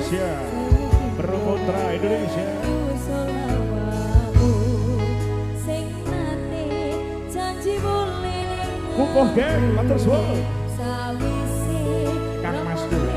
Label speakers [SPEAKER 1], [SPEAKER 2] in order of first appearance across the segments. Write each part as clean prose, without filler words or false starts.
[SPEAKER 1] Indonesia, Berputra Indonesia. Kukuh geng, matur suwun. Kang Mas Dul.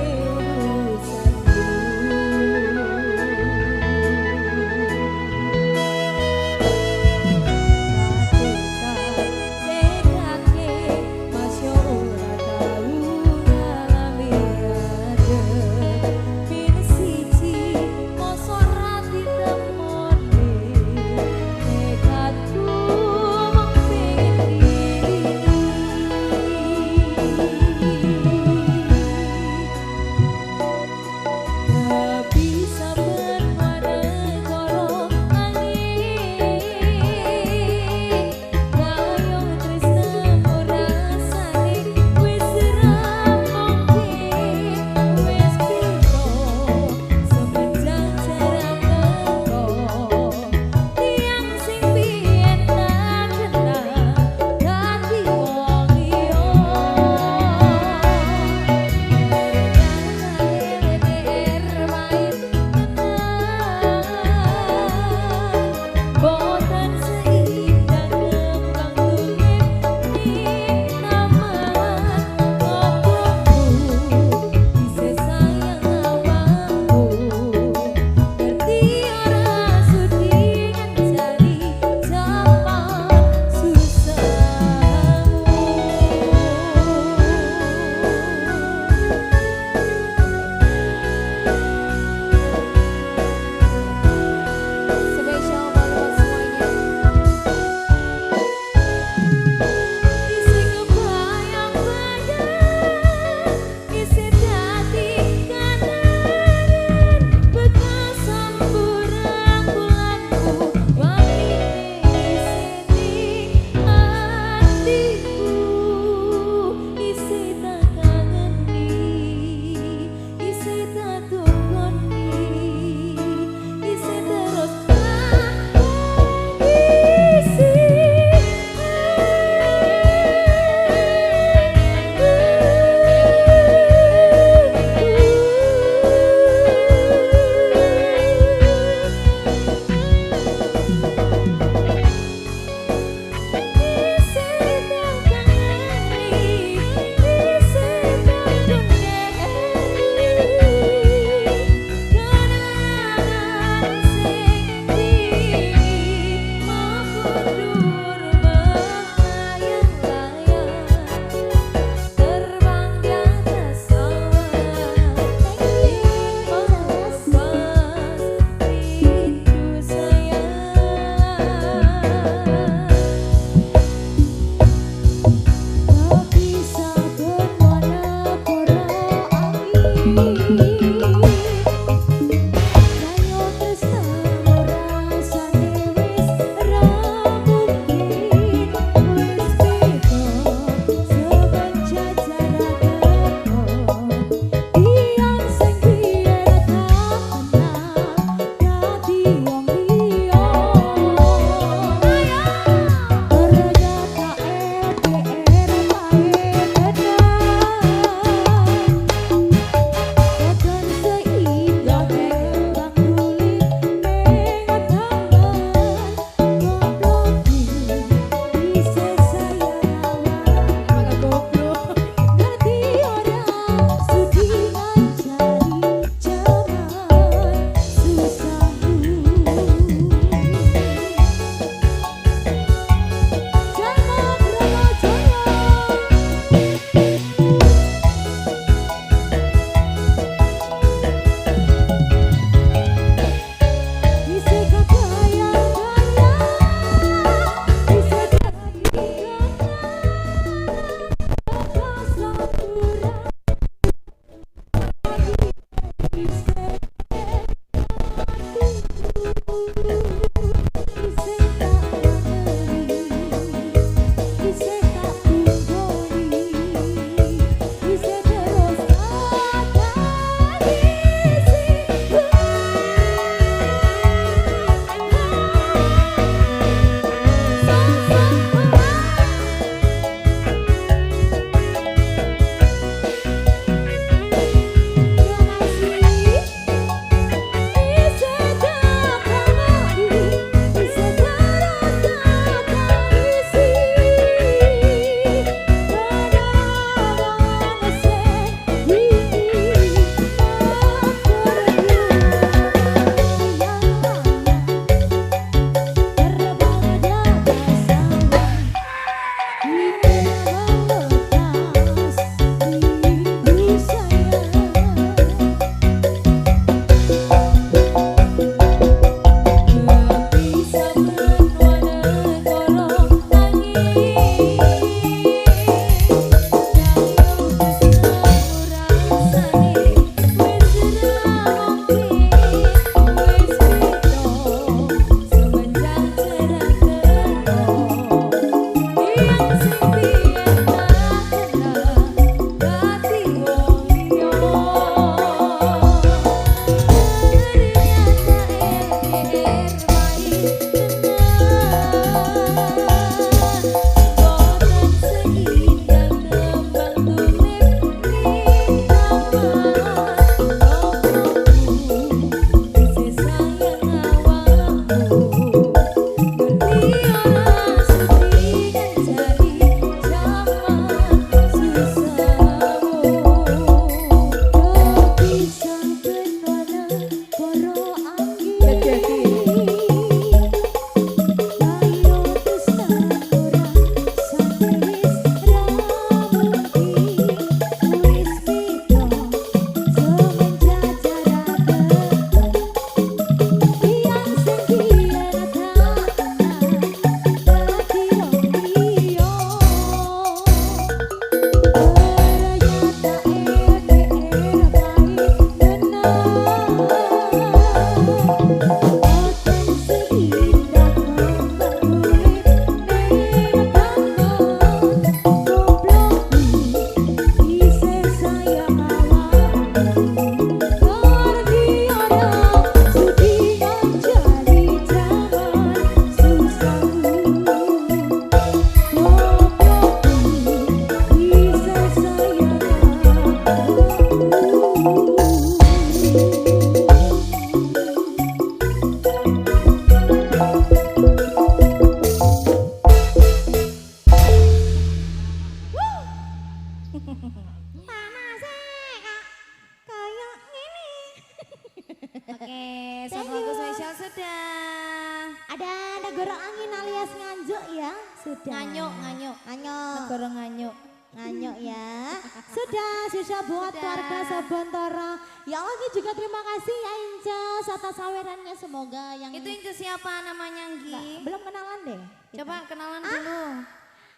[SPEAKER 2] Oke, satu lagu spesial sudah.
[SPEAKER 3] Ada Negara Angin alias Nganjuk ya, sudah.
[SPEAKER 2] Nganyuk, nganyuk.
[SPEAKER 3] Nganyuk.
[SPEAKER 2] Negara nganyuk.
[SPEAKER 3] Nganyuk ya. Sudah buat keluarga Sabontoro. Ya lagi juga terima kasih ya Inces atas sawerannya, semoga yang
[SPEAKER 2] Itu Inces siapa namanya Nggi?
[SPEAKER 3] belum kenalan deh.
[SPEAKER 2] Coba kenalan dulu.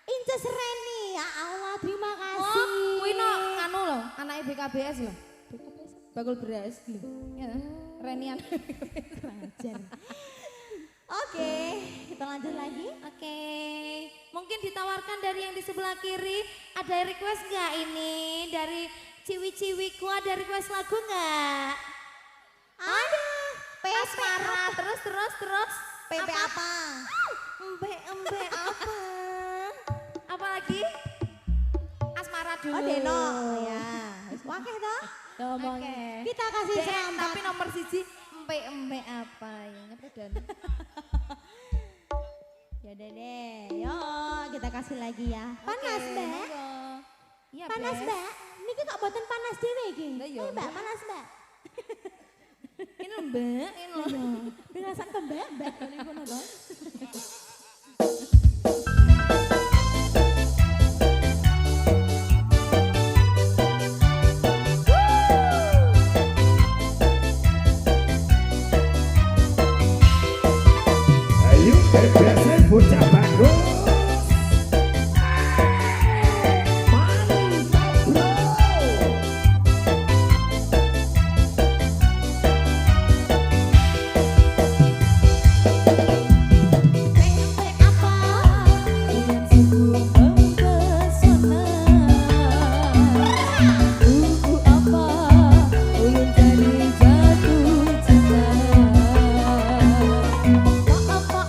[SPEAKER 3] Inces Reni, ya Allah terima kasih.
[SPEAKER 2] Oh, kuwi no anu loh, anak BKBS loh. Bakul beras lho. Ya, Renian.
[SPEAKER 3] Ajar. Oke, kita lanjut lagi.
[SPEAKER 2] Oke, mungkin ditawarkan dari yang di sebelah kiri. Ada request nggak ini dari ciwi-ciwiku? Ada request lagu nggak?
[SPEAKER 3] Ada.
[SPEAKER 2] Asmara, terus.
[SPEAKER 3] PP apa?
[SPEAKER 2] Embe apa? Apa lagi? Asmara dulu.
[SPEAKER 3] Oh Deno, ya. Wakeh toh?
[SPEAKER 2] Oke.
[SPEAKER 3] Kita kasih selamat.
[SPEAKER 2] Tapi nomor siji embe apa ya? Dan
[SPEAKER 3] Ya deh, yo kita kasih lagi ya. Panas Mbak.
[SPEAKER 2] Iya,
[SPEAKER 3] Panas
[SPEAKER 2] Bes.
[SPEAKER 3] Mbak. Niki kok boten panas dhewe iki.
[SPEAKER 2] Lah, iya,
[SPEAKER 3] Mbak,
[SPEAKER 2] Mbak.
[SPEAKER 3] panas Mbak.
[SPEAKER 2] Ini Mbak, ini loh.
[SPEAKER 3] Dirasan ke Mbak, Mbak ngene ngono to.
[SPEAKER 1] Ayo biasa bocah bagus. Mantap bro.
[SPEAKER 3] Apa?
[SPEAKER 2] Yang sungguh mempesona. Buku apa? Ulun jadi jatuh cinta.
[SPEAKER 3] Apa?